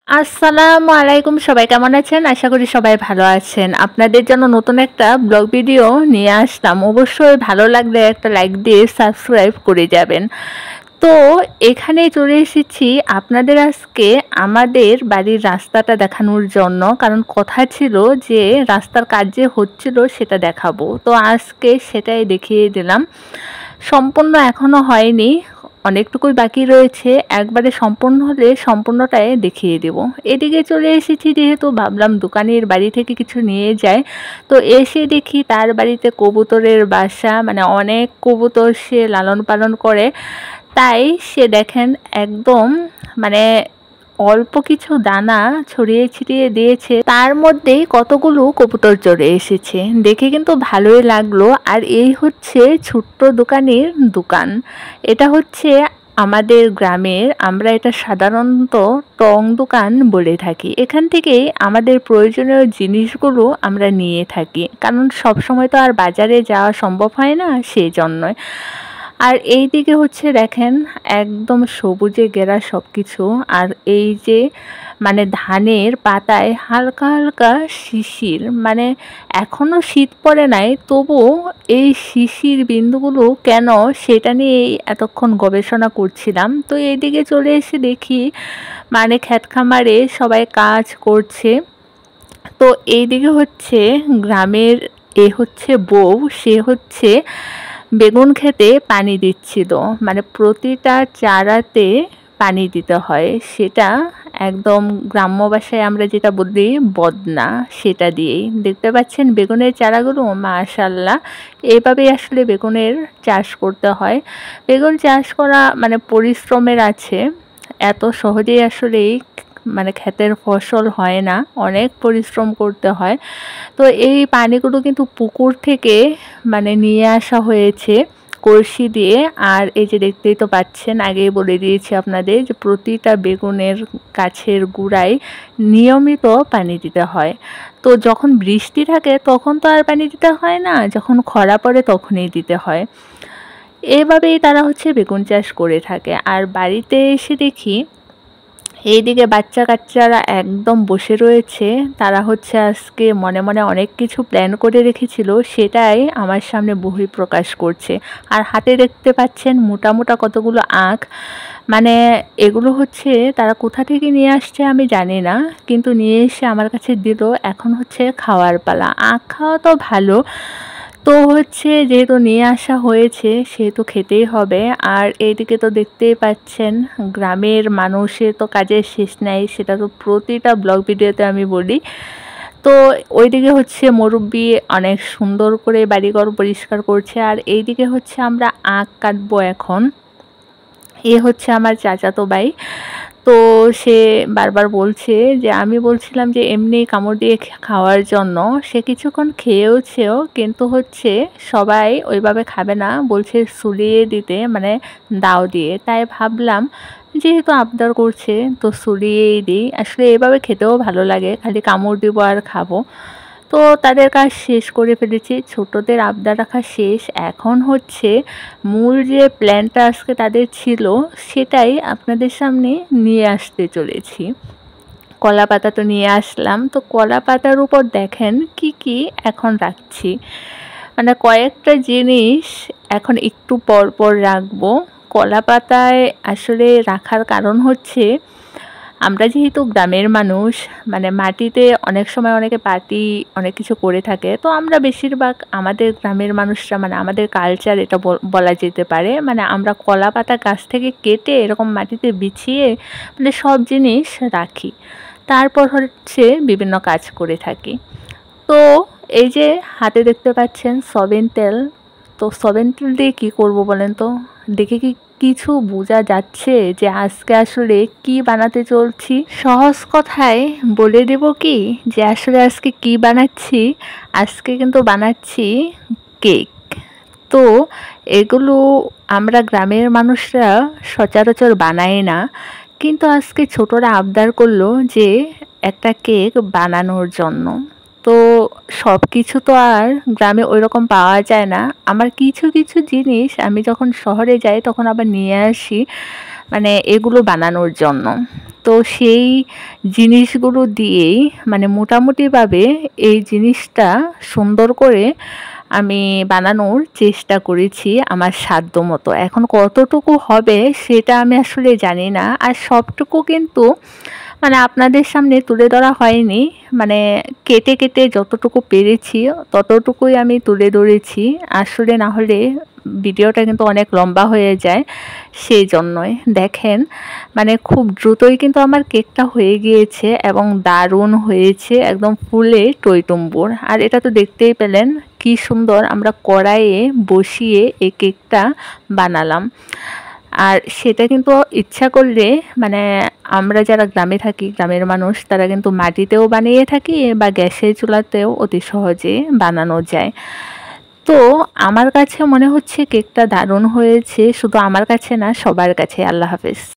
আসসালামু আলাইকুম, সবাই কেমন আছেন? আশা করি সবাই ভালো আছেন। আপনাদের জন্য নতুন একটা ব্লগ ভিডিও নিয়ে আসলাম। অবশ্যই ভালো লাগলে একটা লাইক দিয়ে সাবস্ক্রাইব করে যাবেন। তো এখানে চলে এসেছি আপনাদের আজকে আমাদের বাড়ির রাস্তাটা দেখানোর জন্য। কারণ কথা ছিল যে রাস্তার কাজ যে হচ্ছিল সেটা দেখাবো। তো আজকে সেটাই দেখিয়ে দিলাম। সম্পূর্ণ এখনো হয়নি, অনেকটুকুই বাকি রয়েছে। একবারে সম্পূর্ণ হলে সম্পূর্ণটাই দেখিয়ে দেব। এদিকে চলে এসেছি যেহেতু ভাবলাম দোকানের বাড়ি থেকে কিছু নিয়ে যায়। তো এসে দেখি তার বাড়িতে কবুতরের বাসা, মানে অনেক কবুতর সে লালন পালন করে। তাই সে দেখেন একদম মানে অল্প কিছু দানা ছড়িয়ে ছিটিয়ে দিয়েছে, তার মধ্যেই কতগুলো কবুতর চলে এসেছে। দেখে কিন্তু ভালোই লাগলো। আর এই হচ্ছে ছোট্ট দোকানের দোকান। এটা হচ্ছে আমাদের গ্রামের, আমরা এটা সাধারণত টং দোকান বলে থাকি। এখান থেকেই আমাদের প্রয়োজনীয় জিনিসগুলো আমরা নিয়ে থাকি, কারণ সব সময় তো আর বাজারে যাওয়া সম্ভব হয় না, সেই জন্যই। আর এই দিকে হচ্ছে দেখেন একদম সবুজে ঘেরা সব কিছু। আর এই যে মানে ধানের পাতায় হালকা হালকা শিশির, মানে এখনো শীত পড়ে নাই, তবুও এই শিশির বিন্দুগুলো কেন সেটা নিয়ে এতক্ষণ গবেষণা করছিলাম। তো এইদিকে চলে এসে দেখি মানে ক্ষেত খামারে সবাই কাজ করছে। তো এইদিকে হচ্ছে গ্রামের হচ্ছে বউ, সে হচ্ছে বেগুন ক্ষেতে পানি দিচ্ছিল। মানে প্রতিটা চারাতে পানি দিতে হয়, সেটা একদম গ্রাম্য ভাষায় আমরা যেটা বলি বদনা, সেটা দিয়েই। দেখতে পাচ্ছেন বেগুনের চারাগুলো মাশাআল্লাহ। এইভাবেই আসলে বেগুনের চাষ করতে হয়। বেগুন চাষ করা মানে পরিশ্রমের আছে, এত সহজেই আসলে মানে ক্ষেতের ফসল হয় না, অনেক পরিশ্রম করতে হয়। তো এই পানিগুলো কিন্তু পুকুর থেকে মানে নিয়ে আসা হয়েছে কলসি দিয়ে। আর এই যে দেখতেই তো পাচ্ছেন, আগেই বলে দিয়েছি আপনাদের যে প্রতিটা বেগুনের গাছের গোড়ায় নিয়মিত পানি দিতে হয়। তো যখন বৃষ্টি থাকে তখন তো আর পানি দিতে হয় না, যখন খরা পড়ে তখনই দিতে হয়। এভাবেই তারা হচ্ছে বেগুন চাষ করে থাকে। আর বাড়িতে এসে দেখি এইদিকে বাচ্চা কাচ্চারা একদম বসে রয়েছে। তারা হচ্ছে আজকে মনে মনে অনেক কিছু প্ল্যান করে রেখেছিল, সেটাই আমার সামনে বহিঃপ্রকাশ করছে। আর হাতে দেখতে পাচ্ছেন মোটা মোটা কতগুলো আখ, মানে এগুলো হচ্ছে তারা কোথা থেকে নিয়ে আসছে আমি জানি না, কিন্তু নিয়ে এসে আমার কাছে দিল। এখন হচ্ছে খাওয়ার পালা। আখ খাওয়া তো ভালো, তো হচ্ছে যেহেতু নিয়ে আসা হয়েছে সেহেতু খেতেই হবে। আর এইদিকে তো দেখতেই পাচ্ছেন গ্রামের মানুষের তো কাজের শেষ নাই, সেটা তো প্রতিটা ব্লগ ভিডিওতে আমি বলি। তো ওইদিকে হচ্ছে মুরব্বি অনেক সুন্দর করে বাড়িঘর পরিষ্কার করছে। আর এইদিকে হচ্ছে আমরা আখ কাটবো এখন। এ হচ্ছে আমার চাচাতো ভাই। তো সে বারবার বলছে যে আমি বলছিলাম যে এমনি কামড় দিয়ে খাওয়ার জন্য, সে কিছুক্ষণ খেয়েওছেও, কিন্তু হচ্ছে সবাই ওইভাবে খাবে না, বলছে সুলিয়ে দিতে, মানে দাও দিয়ে। তাই ভাবলাম যেহেতু আবদার করছে তো সুলিয়েই দিই। আসলে এভাবে খেতেও ভালো লাগে, খালি কামড় দিব আর খাবো। তো তাদের কাজ শেষ করে ফেলেছি, ছোটদের আবদার রাখা শেষ। এখন হচ্ছে মূল যে প্ল্যানটা আজকে তাদের ছিল সেটাই আপনাদের সামনে নিয়ে আসতে চলেছি। কলা পাতা তো নিয়ে আসলাম, তো কলা পাতার উপর দেখেন কি কি এখন রাখছি, মানে কয়েকটা জিনিস এখন একটু পর পর রাখবো। কলা পাতায় আসলে রাখার কারণ হচ্ছে আমরা যেহেতু গ্রামের মানুষ, মানে মাটিতে অনেক সময় অনেকে পার্টি অনেক কিছু করে থাকে। তো আমরা বেশিরভাগ আমাদের গ্রামের মানুষরা, মানে আমাদের কালচার এটা বলা যেতে পারে, মানে আমরা কলা পাতা গাছ থেকে কেটে এরকম মাটিতে বিছিয়ে মানে সব জিনিস রাখি, তারপর হচ্ছে বিভিন্ন কাজ করে থাকি। তো এই যে হাতে দেখতে পাচ্ছেন সয়াবিন তেল। তো সয়াবিন তেল দিয়ে কী করবো বলেন তো? দেখে কি কিছু বোঝা যাচ্ছে যে আজকে আসলে কি বানাতে চলছি? সহজ কথায় বলে দেব কি যে আসলে আজকে কি বানাচ্ছি। আজকে কিন্তু বানাচ্ছি কেক। তো এগুলো আমরা গ্রামের মানুষরা সচরাচর বানাই না, কিন্তু আজকে ছোটরা আবদার করলো যে একটা কেক বানানোর জন্য। তো সব কিছু তো আর গ্রামে ওইরকম পাওয়া যায় না। আমার কিছু কিছু জিনিস আমি যখন শহরে যাই তখন আবার নিয়ে আসি, মানে এগুলো বানানোর জন্য। তো সেই জিনিসগুলো দিয়েই মানে মোটামুটিভাবে এই জিনিসটা সুন্দর করে আমি বানানোর চেষ্টা করেছি আমার সাধ্যমতো। এখন কতটুকু হবে সেটা আমি আসলে জানি না। আর সবটুকু কিন্তু মানে আপনাদের সামনে তুলে ধরা হয়নি। মানে কেটে কেটে যতটুকু পেরেছি ততটুকুই আমি তুলে ধরেছি। আসলে না হলে ভিডিওটা কিন্তু অনেক লম্বা হয়ে যায়, সেই জন্যই। দেখেন মানে খুব দ্রুতই কিন্তু আমার কেকটা হয়ে গিয়েছে এবং দারুণ হয়েছে, একদম ফুলে টইটুম্বুর। আর এটা তো দেখতেই পেলেন কি সুন্দর আমরা কড়াইয়ে বসিয়ে এই কেকটা বানালাম। আর সেটা কিন্তু ইচ্ছা করলে মানে আমরা যারা গ্রামে থাকি, গ্রামের মানুষ, তারা কিন্তু মাটিতেও বানিয়ে থাকি বা গ্যাসের চুলাতেও অতি সহজে বানানো যায়। তো আমার কাছে মনে হচ্ছে কেকটা দারুণ হয়েছে, শুধু আমার কাছে না, সবার কাছে। আল্লাহ হাফেজ।